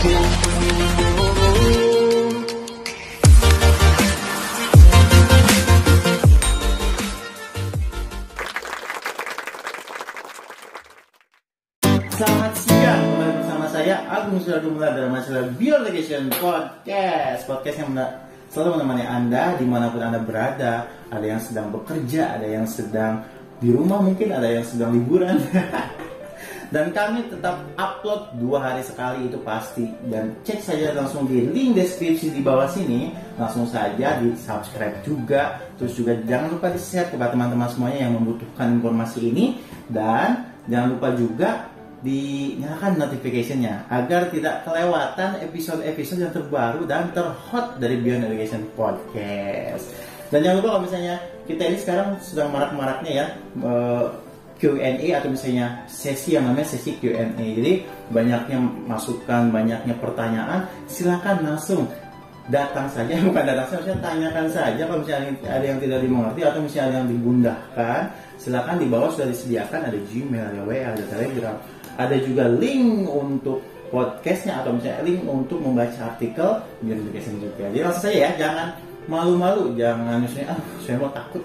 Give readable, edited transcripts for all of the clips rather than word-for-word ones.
Selamat siang, kembali bersama saya Agung Suradumula dalam masalah Biolegation Podcast. Podcast yang selalu menemani Anda dimanapun Anda berada. Ada yang sedang bekerja, ada yang sedang di rumah, mungkin ada yang sedang liburan. Dan kami tetap upload 2 hari sekali, itu pasti. Dan cek saja langsung di link deskripsi di bawah sini. Langsung saja di subscribe juga. Terus juga jangan lupa di share kepada teman-teman semuanya yang membutuhkan informasi ini. Dan jangan lupa juga dinyalakan notification-nya agar tidak kelewatan episode-episode yang terbaru dan terhot dari Beyond Education Podcast. Dan jangan lupa kalau misalnya kita ini sekarang sedang marak-maraknya ya Q&A atau misalnya sesi yang namanya sesi Q&A. Jadi banyaknya masukan, banyaknya pertanyaan, silakan langsung datang saja, bukan datang saja, misalnya tanyakan saja kalau misalnya ada yang tidak dimengerti atau misalnya ada yang digundahkan, silakan di bawah sudah disediakan ada Gmail, ada WA, ada Telegram. Ada juga link untuk podcastnya atau misalnya link untuk membaca artikel Beyond Education juga. Jadi langsung saja ya, jangan malu-malu, jangan misalnya saya mau takut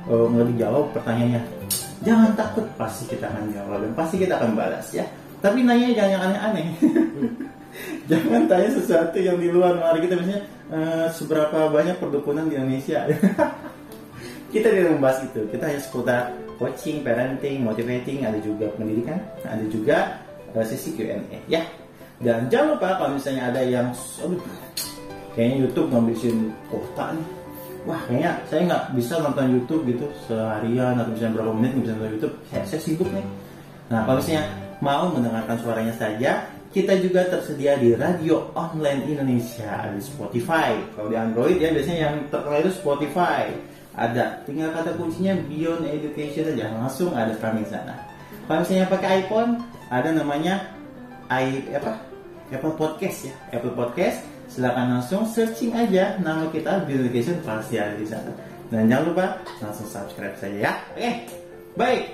nggak dijawab pertanyaannya. Jangan takut, pasti kita akan jawab dan pasti kita akan balas ya. Tapi nanya jangan yang aneh-aneh. Jangan tanya sesuatu yang di luar nalar kita, misalnya seberapa banyak perdukunan di Indonesia. Kita tidak membahas itu. Kita hanya seputar coaching, parenting, motivating, ada juga pendidikan, ada juga sesi Q&A ya. Dan jangan lupa kalau misalnya ada yang kayaknya YouTube ngabisin kuota nih. Wah, kayaknya saya nggak bisa nonton YouTube gitu seharian atau misalnya berapa menit bisa nonton YouTube. Saya sibuk nih. Nah, kalau misalnya mau mendengarkan suaranya saja, kita juga tersedia di Radio Online Indonesia, di Spotify. Kalau di Android ya biasanya yang terkenal itu Spotify. Ada, tinggal kata kuncinya Beyond Education aja, langsung ada kami di sana. Kalau misalnya pakai iPhone, ada namanya Apple Podcast ya, Apple Podcast. Silakan langsung searching aja nama kita Beyond Education, pasti ada di sana. Dan jangan lupa langsung subscribe saja ya. Oke, baik.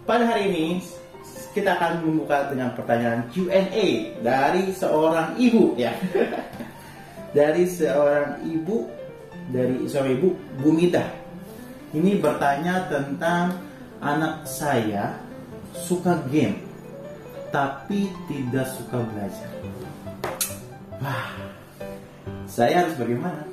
Pada hari ini kita akan membuka dengan pertanyaan Q&A dari seorang ibu ya. Dari seorang ibu Bu Mita. Ini bertanya tentang anak saya suka game tapi tidak suka belajar. Wah, saya harus bagaimana?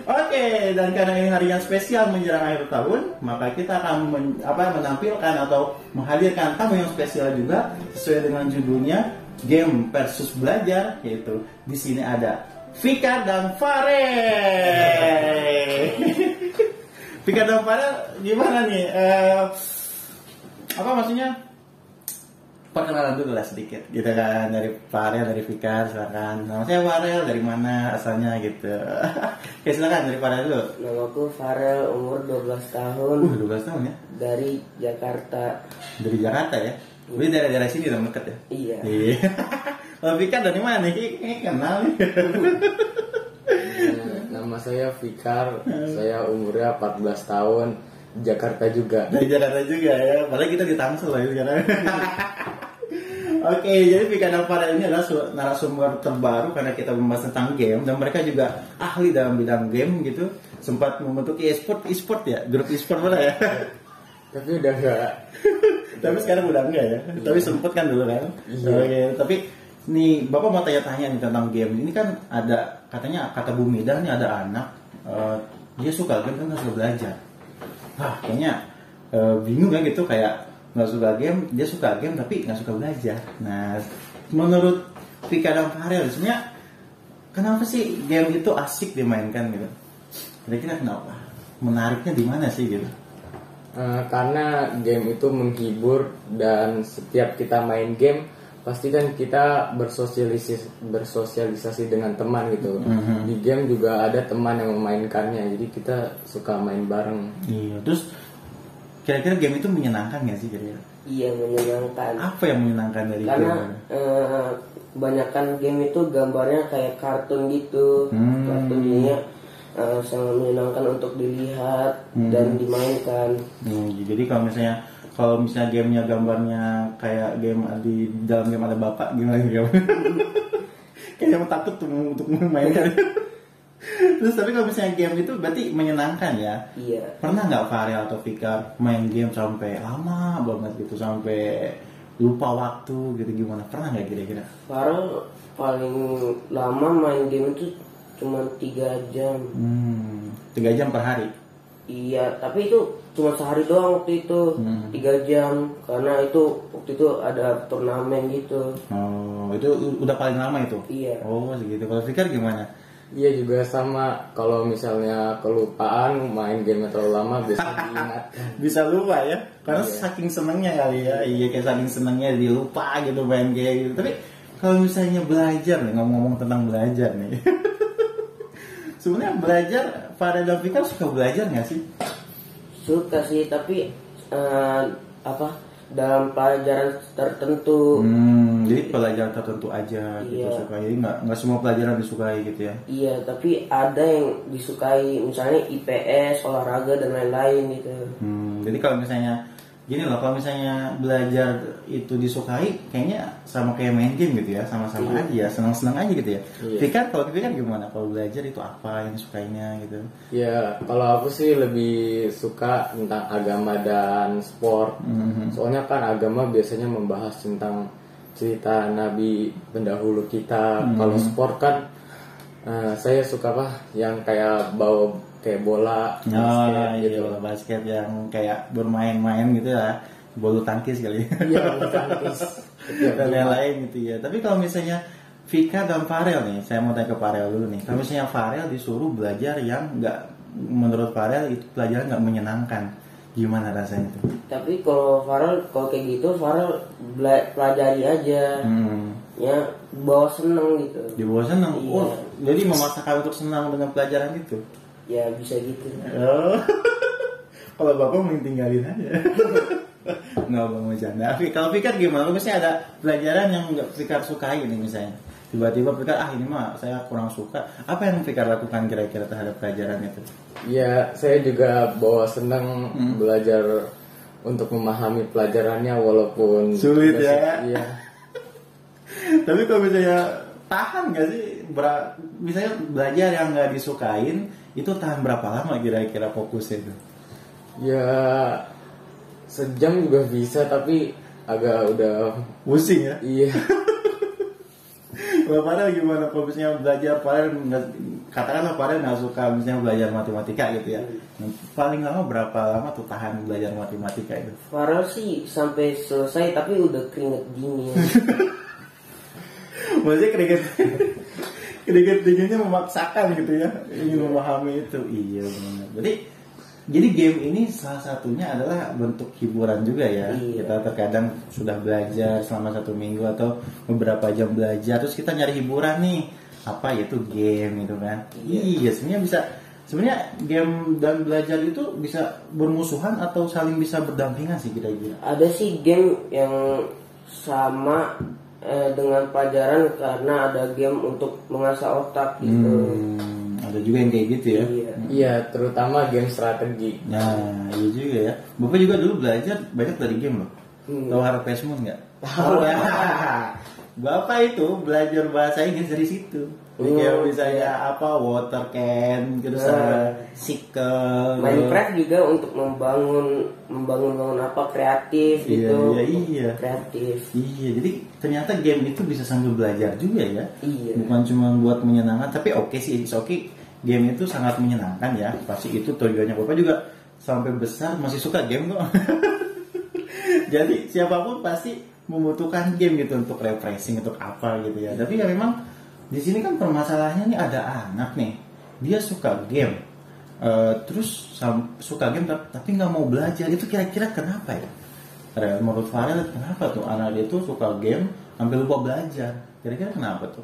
Oke, dan karena ini hari yang spesial menjelang akhir tahun, maka kita akan menampilkan atau menghadirkan tamu yang spesial juga sesuai dengan judulnya Game versus Belajar, yaitu di sini ada Fikar dan Farel. Fikar dan Farel gimana nih? Apa maksudnya? Perkenalan dulu lah sedikit gitu kan, dari Farel, dari Fikar, silakan. Nama saya Farel, dari mana asalnya gitu. Oke, silakan dari Farel dulu. Namaku Farel, umur 12 tahun. 12 tahun ya? Dari Jakarta. Dari Jakarta ya? Ini daerah-daerah sini dong, deket ya? Iya. Kalau Fikar dari mana nih? Ini kenal nih. Nama saya Fikar, saya umurnya 14 tahun, Jakarta juga. Dari Jakarta juga ya, padahal kita di Tangsel lah ya. Oke, jadi Fikar dan Farel ini adalah narasumber terbaru karena kita membahas tentang game dan mereka juga ahli dalam bidang game gitu. Sempat membentuk e-sport ya, grup e-sport mana ya? Tapi udah enggak. Tapi sekarang udah enggak ya. Iya. Tapi sempet kan dulu kan. Iya. Oke, tapi nih Bapak mau tanya-tanya nih tentang game. Ini kan ada katanya kata Bu Mida nih ada anak dia suka game kan nggak suka belajar. Wah, kayaknya bingung ya gitu, kayak nggak suka game, dia suka game tapi nggak suka belajar. Nah, menurut Fikar dan Farel sebenarnya kenapa sih game itu asik dimainkan gitu? Kira-kira kenapa? Menariknya di mana sih gitu? Karena game itu menghibur dan setiap kita main game pasti kan kita bersosialisasi dengan teman gitu. Di game juga ada teman yang memainkannya, jadi kita suka main bareng. Iya, terus kira-kira game itu menyenangkan nggak sih kira-kira? Iya, menyenangkan. Apa yang menyenangkan dari Karena game? kebanyakan game itu gambarnya kayak kartun gitu. Kartunnya sangat menyenangkan untuk dilihat dan dimainkan. Jadi kalau misalnya Kalau misalnya gamenya gambarnya kayak game di dalam game ada bapak, gimana game? Kayaknya takut tuh untuk memainkan. Terus tapi kalau misalnya game itu berarti menyenangkan ya? Iya. Pernah nggak Farel atau Fikar main game sampai lama banget gitu, sampai lupa waktu gitu gimana? Pernah nggak kira-kira? Farel paling lama main game itu cuma 3 jam. 3 jam per hari? Iya, tapi itu cuma sehari doang waktu itu. 3 jam, karena itu waktu itu ada turnamen gitu. Oh, itu udah paling lama itu? Iya. Oh, segitu. Kalau Fikar gimana? Iya juga sama, kalau misalnya kelupaan main game terlalu lama bisa diingat. Bisa lupa ya, karena Iya. saking senangnya kali ya. Iya, kayak saking senangnya dilupa gitu main kayak gitu. Tapi kalau misalnya belajar nih, ngomong-ngomong tentang belajar nih. Sebenarnya belajar, Farel dan Fikar suka belajar nggak sih? Suka sih, tapi dalam pelajaran tertentu. Jadi pelajaran tertentu aja gitu Iya. suka. Jadi nggak semua pelajaran disukai gitu ya. Iya, tapi ada yang disukai, misalnya IPS, olahraga dan lain-lain gitu. Jadi kalau misalnya gini loh, kalau misalnya belajar itu disukai, kayaknya sama kayak main game gitu ya, sama-sama aja, senang-senang aja gitu ya. Iya. Fikar, kalau Fikar gimana? Kalau belajar itu apa yang disukainya gitu? Ya, kalau aku sih lebih suka tentang agama dan sport. Soalnya kan agama biasanya membahas tentang cerita nabi pendahulu kita. Kalau sport kan saya suka yang kayak bawa kayak bola, basket gitu. Bola basket yang kayak bermain-main gitu ya, bulu tangkis kali. Iya, bulu tangkis. Dan lain-lain gitu ya. Tapi kalau misalnya Fikar dan Farel nih, saya mau tanya ke Farel dulu nih. Kalau misalnya Farel disuruh belajar yang nggak, menurut Farel itu pelajaran nggak menyenangkan, gimana rasanya tuh? Tapi kalau kayak gitu, Farel pelajari aja. Ya, bawa seneng gitu. Dibawa senang. Iya. Oh, jadi memaksakan untuk senang dengan pelajaran itu. Ya bisa gitu. Oh. Kalau bapak mending tinggalin aja. Nggak mau bercanda. Kalau Fikar gimana? Kalau misalnya ada pelajaran yang nggak Fikar sukai nih misalnya, tiba-tiba Fikar ini mah saya kurang suka. Apa yang Fikar lakukan kira-kira terhadap pelajaran itu? Ya, saya juga bawa senang belajar untuk memahami pelajarannya walaupun Sulit ya. Iya. Tapi kalau misalnya tahan nggak sih? Misalnya belajar yang nggak disukain itu tahan berapa lama kira-kira fokusnya itu? Ya, sejam juga bisa, tapi agak udah Pusing ya. iya. Kalau Farel gimana? Kalau misalnya belajar, katakanlah Farel nggak suka misalnya belajar matematika gitu ya. Paling lama berapa lama tuh tahan belajar matematika itu? Farel sih sampai selesai, tapi udah keringet dingin. Maksudnya keringet dinginnya memaksakan gitu ya, ingin memahami itu. Iya benar. Jadi game ini salah satunya adalah bentuk hiburan juga ya. Iya. Kita terkadang sudah belajar selama 1 minggu atau beberapa jam belajar, terus kita nyari hiburan nih, apa yaitu game gitu kan. Iya, sebenarnya game dan belajar itu bisa bermusuhan atau saling bisa berdampingan sih kira-kira. Ada sih game yang sama dengan pelajaran, karena ada game untuk mengasah otak gitu. Ada juga yang kayak gitu ya. Iya. Iya, terutama game strategi. Nah, iya juga ya. Bapak juga dulu belajar banyak dari game loh. Tahu Harvest Moon nggak? Tahu ya. Bapak itu belajar bahasa Inggris dari situ. Kayak misalnya water can, terus sickle. Minecraft juga untuk membangun kreatif gitu. Iya. Kreatif. Iya, jadi ternyata game itu bisa sambil belajar juga ya. Iya. Bukan cuma buat menyenangkan, tapi game itu sangat menyenangkan ya. Pasti itu tujuannya. Bapak juga sampai besar masih suka game kok. Jadi siapapun pasti membutuhkan game gitu untuk refreshing, untuk apa gitu ya. Tapi ya memang di sini kan permasalahannya nih, ada anak nih, dia suka game, terus suka game tapi nggak mau belajar. Itu kira-kira kenapa ya? Menurut Farel kenapa tuh anak dia tuh suka game sampai lupa belajar? Kira-kira kenapa tuh?